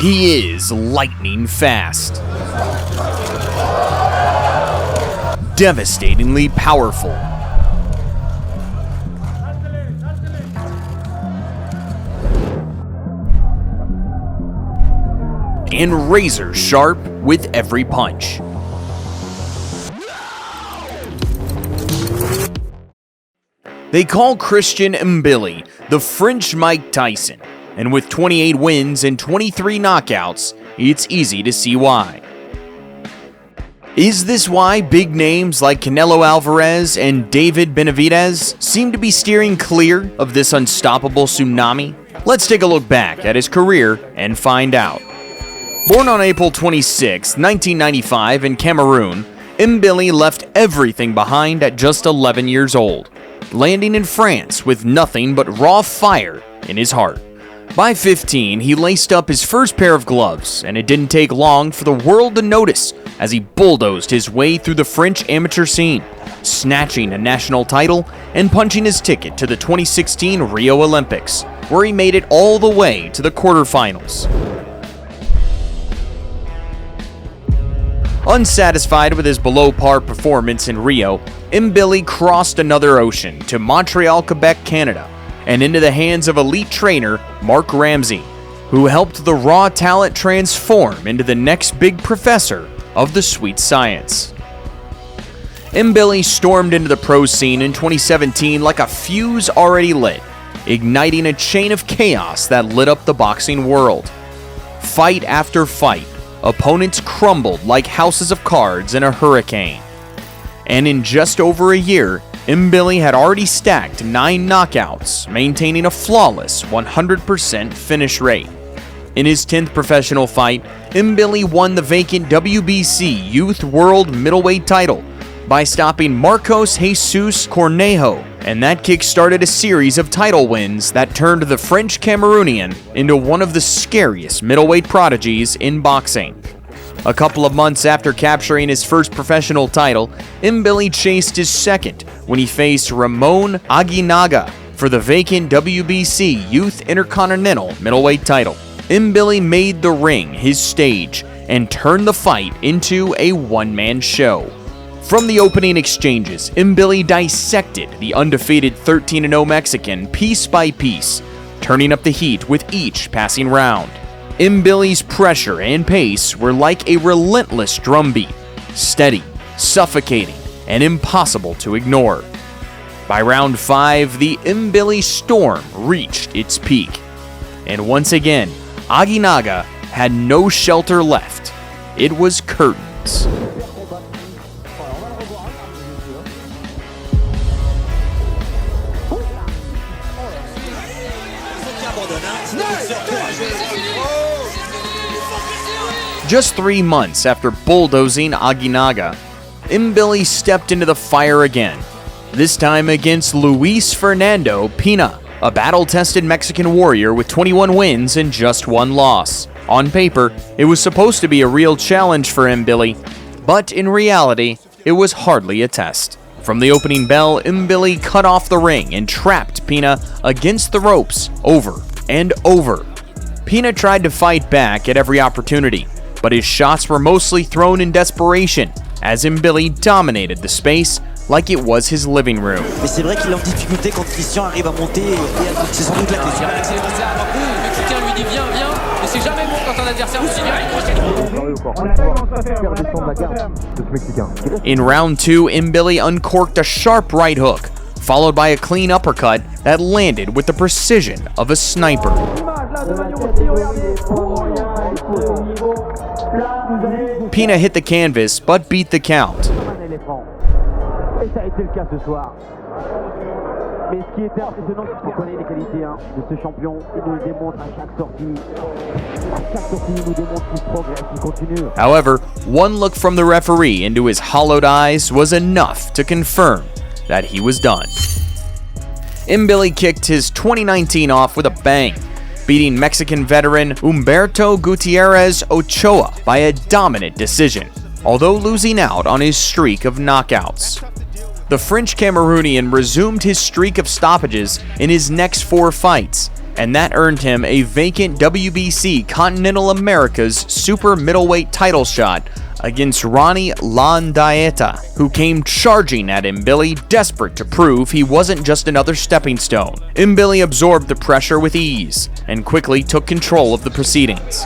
He is lightning fast, devastatingly powerful, and razor sharp with every punch. They call Christian Mbilli the French Mike Tyson, and with 28 wins and 23 knockouts, it's easy to see why. Is this why big names like Canelo Alvarez and David Benavidez seem to be steering clear of this unstoppable tsunami? Let's take a look back at his career and find out. Born on April 26, 1995 in Cameroon, Mbilli left everything behind at just 11 years old, landing in France with nothing but raw fire in his heart. By 15, he laced up his first pair of gloves, and it didn't take long for the world to notice as he bulldozed his way through the French amateur scene, snatching a national title and punching his ticket to the 2016 Rio Olympics, where he made it all the way to the quarterfinals. Unsatisfied with his below-par performance in Rio, Mbilli crossed another ocean to Montreal, Quebec, Canada, and into the hands of elite trainer Mark Ramsey, who helped the raw talent transform into the next big professor of the sweet science. Mbilli stormed into the pro scene in 2017 like a fuse already lit, igniting a chain of chaos that lit up the boxing world. Fight after fight, opponents crumbled like houses of cards in a hurricane. And in just over a year, Mbilli had already stacked 9 knockouts, maintaining a flawless 100% finish rate. In his 10th professional fight, Mbilli won the vacant WBC Youth World Middleweight title by stopping Marcos Jesus Cornejo, and that kick-started a series of title wins that turned the French Cameroonian into one of the scariest middleweight prodigies in boxing. A couple of months after capturing his first professional title, Mbilli chased his second when he faced Ramon Aguinaga for the vacant WBC Youth Intercontinental Middleweight title. Mbilli made the ring his stage and turned the fight into a one-man show. From the opening exchanges, Mbilli dissected the undefeated 13-0 Mexican piece by piece, turning up the heat with each passing round. Mbilli's pressure and pace were like a relentless drumbeat, steady, suffocating, and impossible to ignore. By round 5, the Mbilli storm reached its peak, and once again, Aguinaga had no shelter left. It was curtains. Just 3 months after bulldozing Aguinaga, Mbilli stepped into the fire again, this time against Luis Fernando Pina, a battle-tested Mexican warrior with 21 wins and just 1 loss. On paper, it was supposed to be a real challenge for Mbilli, but in reality, it was hardly a test. From the opening bell, Mbilli cut off the ring and trapped Pina against the ropes over and over. Pina tried to fight back at every opportunity, but his shots were mostly thrown in desperation as Mbilli dominated the space like it was his living room. Mais c'est vrai qu'il est en difficulté quand Christian arrive à monter, c'est sans doute la question. Quelqu'un lui dit viens, mais c'est jamais bon quand un adversaire aussi vient. In round 2, Mbilli uncorked a sharp right hook, followed by a clean uppercut that landed with the precision of a sniper. Pina hit the canvas but beat the count. However, one look from the referee into his hollowed eyes was enough to confirm that he was done. Mbilli kicked his 2019 off with a bang, beating Mexican veteran Humberto Gutierrez Ochoa by a dominant decision, although losing out on his streak of knockouts. The French Cameroonian resumed his streak of stoppages in his next 4 fights, and that earned him a vacant WBC Continental Americas super middleweight title shot against Ronnie Landaeta, who came charging at Mbilli, desperate to prove he wasn't just another stepping stone. Mbilli absorbed the pressure with ease and quickly took control of the proceedings.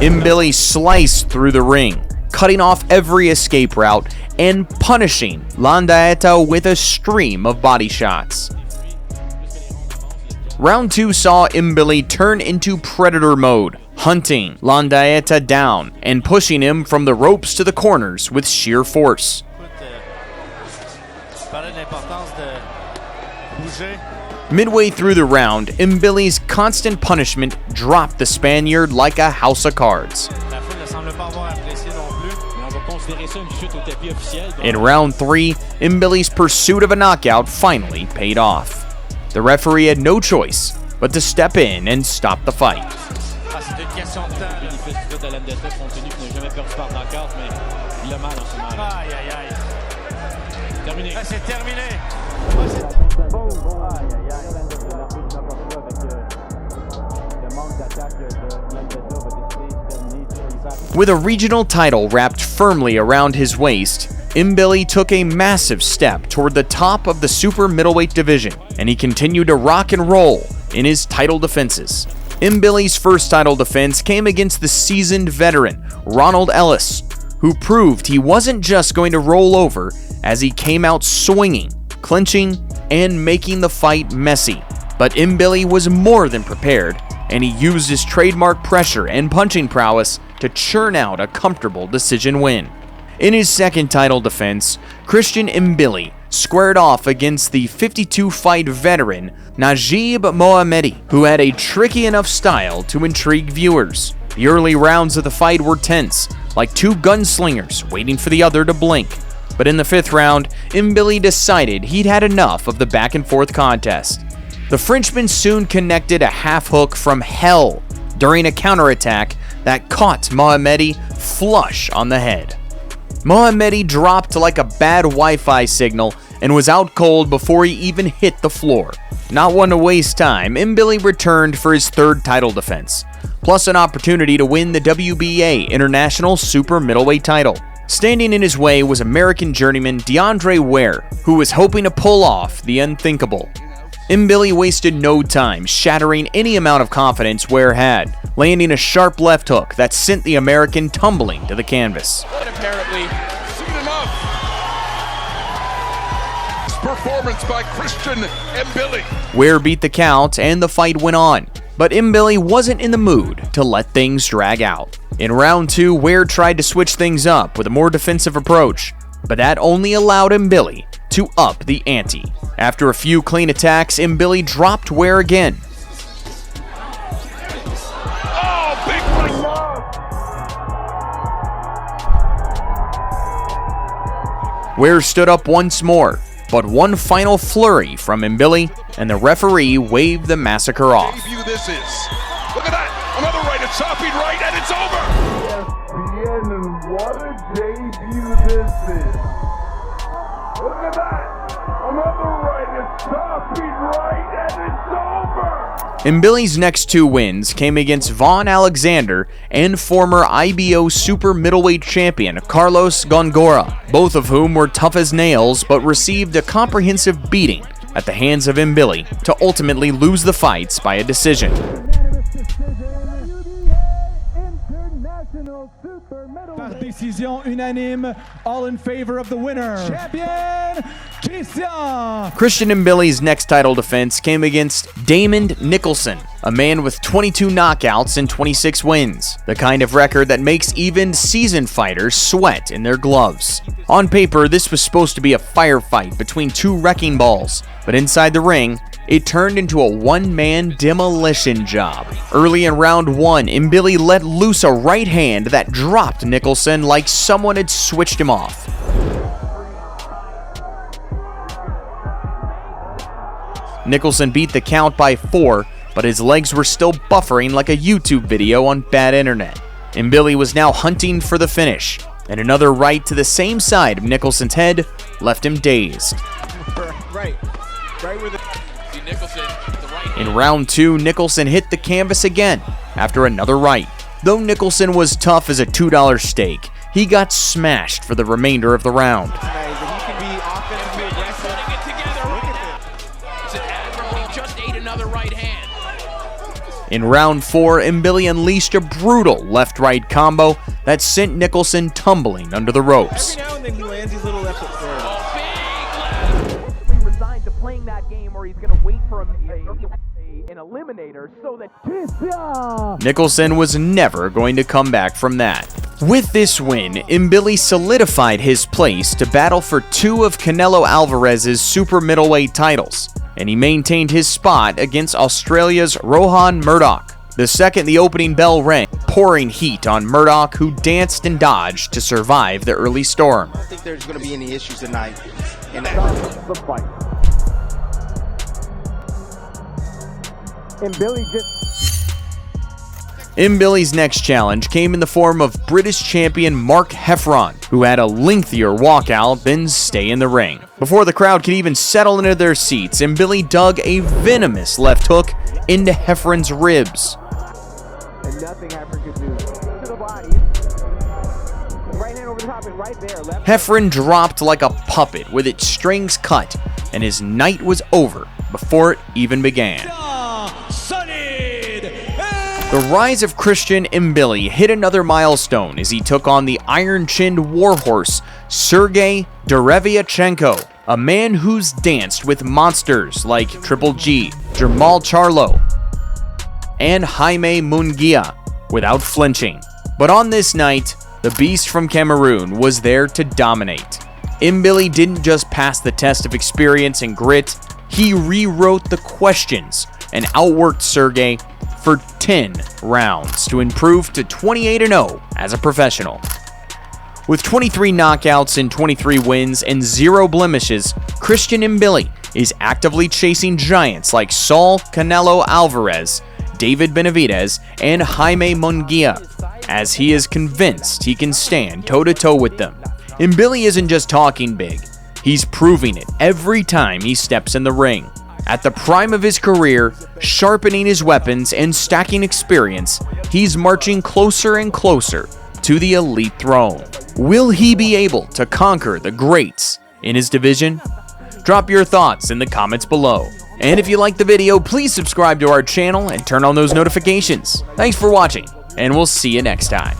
Mbilli sliced through the ring, cutting off every escape route and punishing Landaeta with a stream of body shots. Round 2 saw Mbilli turn into predator mode, hunting Landaeta down and pushing him from the ropes to the corners with sheer force. Midway through the round, Mbilli's constant punishment dropped the Spaniard like a house of cards. In round 3, Mbilli's pursuit of a knockout finally paid off. The referee had no choice but to step in and stop the fight. With a regional title wrapped firmly around his waist, Mbilli took a massive step toward the top of the super middleweight division, and he continued to rock and roll in his title defenses. Mbilli's first title defense came against the seasoned veteran Ronald Ellis, who proved he wasn't just going to roll over as he came out swinging, clinching, and making the fight messy. But Mbilli was more than prepared, and he used his trademark pressure and punching prowess to churn out a comfortable decision win. In his second title defense, Christian Mbilli squared off against the 52-fight veteran Najib Mohammedi, who had a tricky enough style to intrigue viewers. The early rounds of the fight were tense, like two gunslingers waiting for the other to blink. But in the 5th round, Mbilli decided he'd had enough of the back-and-forth contest. The Frenchman soon connected a half hook from hell during a counterattack that caught Mohammedi flush on the head. Mohammedi dropped like a bad Wi-Fi signal and was out cold before he even hit the floor. Not one to waste time, Mbilli returned for his 3rd title defense, plus an opportunity to win the WBA International Super Middleweight title. Standing in his way was American journeyman DeAndre Ware, who was hoping to pull off the unthinkable. Mbilli wasted no time shattering any amount of confidence Ware had, landing a sharp left hook that sent the American tumbling to the canvas. And apparently, soon enough, performance by Christian Mbilli. Ware beat the count and the fight went on, but Mbilli wasn't in the mood to let things drag out. In round 2, Ware tried to switch things up with a more defensive approach, but that only allowed Mbilli to up the ante. After a few clean attacks, Mbilli dropped Ware again. Oh, big right. Ware stood up once more, but one final flurry from Mbilli, and the referee waved the massacre off. Debut this is. Look at that. Another right, a chopping right, and it's over. ESPN, what a debut this is. Look at that. Another right, a chopping right, and it's over. Mbilli's next 2 wins came against Vaughn Alexander and former IBO super middleweight champion Carlos Gongora, both of whom were tough as nails but received a comprehensive beating at the hands of Mbilli to ultimately lose the fights by a decision. Décision unanime, all in favor of the winner. Champion, Christian Mbilli's next title defense came against Damon Nicholson, a man with 22 knockouts and 26 wins, the kind of record that makes even seasoned fighters sweat in their gloves. On paper, this was supposed to be a firefight between 2 wrecking balls, but inside the ring, it turned into a one-man demolition job. Early in round 1, Mbilli let loose a right hand that dropped Nicholson like someone had switched him off. Nicholson beat the count by 4, but his legs were still buffering like a YouTube video on bad internet. Mbilli was now hunting for the finish, and another right to the same side of Nicholson's head left him dazed. Right where the... See Nicholson, the right In round 2, Nicholson hit the canvas again after another right. Though Nicholson was tough as a $2 steak, he got smashed for the remainder of the round. He can be offensively aggressive. putting it together right now. It's an admiral, he just ate another right hand. In round 4, Mbilli unleashed a brutal left-right combo that sent Nicholson tumbling under the ropes. Every now and then he lands these little left hooks there. Oh, big left. He resigned to playing that game, or he's going to wait for an eliminator so that Nicholson was never going to come back from that. With this win, Mbilli solidified his place to battle for 2 of Canelo Alvarez's super middleweight titles, and he maintained his spot against Australia's Rohan Murdoch. The second the opening bell rang, pouring heat on Murdoch, who danced and dodged to survive the early storm. I don't think there's going to be any issues tonight. the fight. Mbilli's next challenge came in the form of British champion Mark Heffron, who had a lengthier walkout than stay in the ring. Before the crowd could even settle into their seats, Mbilli dug a venomous left hook into Heffron's ribs. And nothing Heffron could do. To the body. Right hand over the top and right there. Left. Heffron dropped like a puppet with its strings cut, and his night was over before it even began. The rise of Christian Mbilli hit another milestone as he took on the iron-chinned warhorse Sergey Derevyachenko, a man who's danced with monsters like Triple G, Jermall Charlo, and Jaime Munguia without flinching. But on this night, the beast from Cameroon was there to dominate. Mbilli didn't just pass the test of experience and grit, he rewrote the questions and outworked Sergey for 10 rounds to improve to 28-0 as a professional. With 23 knockouts and 23 wins and 0 blemishes, Christian Mbilli is actively chasing giants like Saul Canelo Alvarez, David Benavidez, and Jaime Munguia, as he is convinced he can stand toe-to-toe with them. Mbilli isn't just talking big, he's proving it every time he steps in the ring. At the prime of his career, sharpening his weapons and stacking experience, he's marching closer and closer to the elite throne. Will he be able to conquer the greats in his division? Drop your thoughts in the comments below. And if you liked the video, please subscribe to our channel and turn on those notifications. Thanks for watching, and we'll see you next time.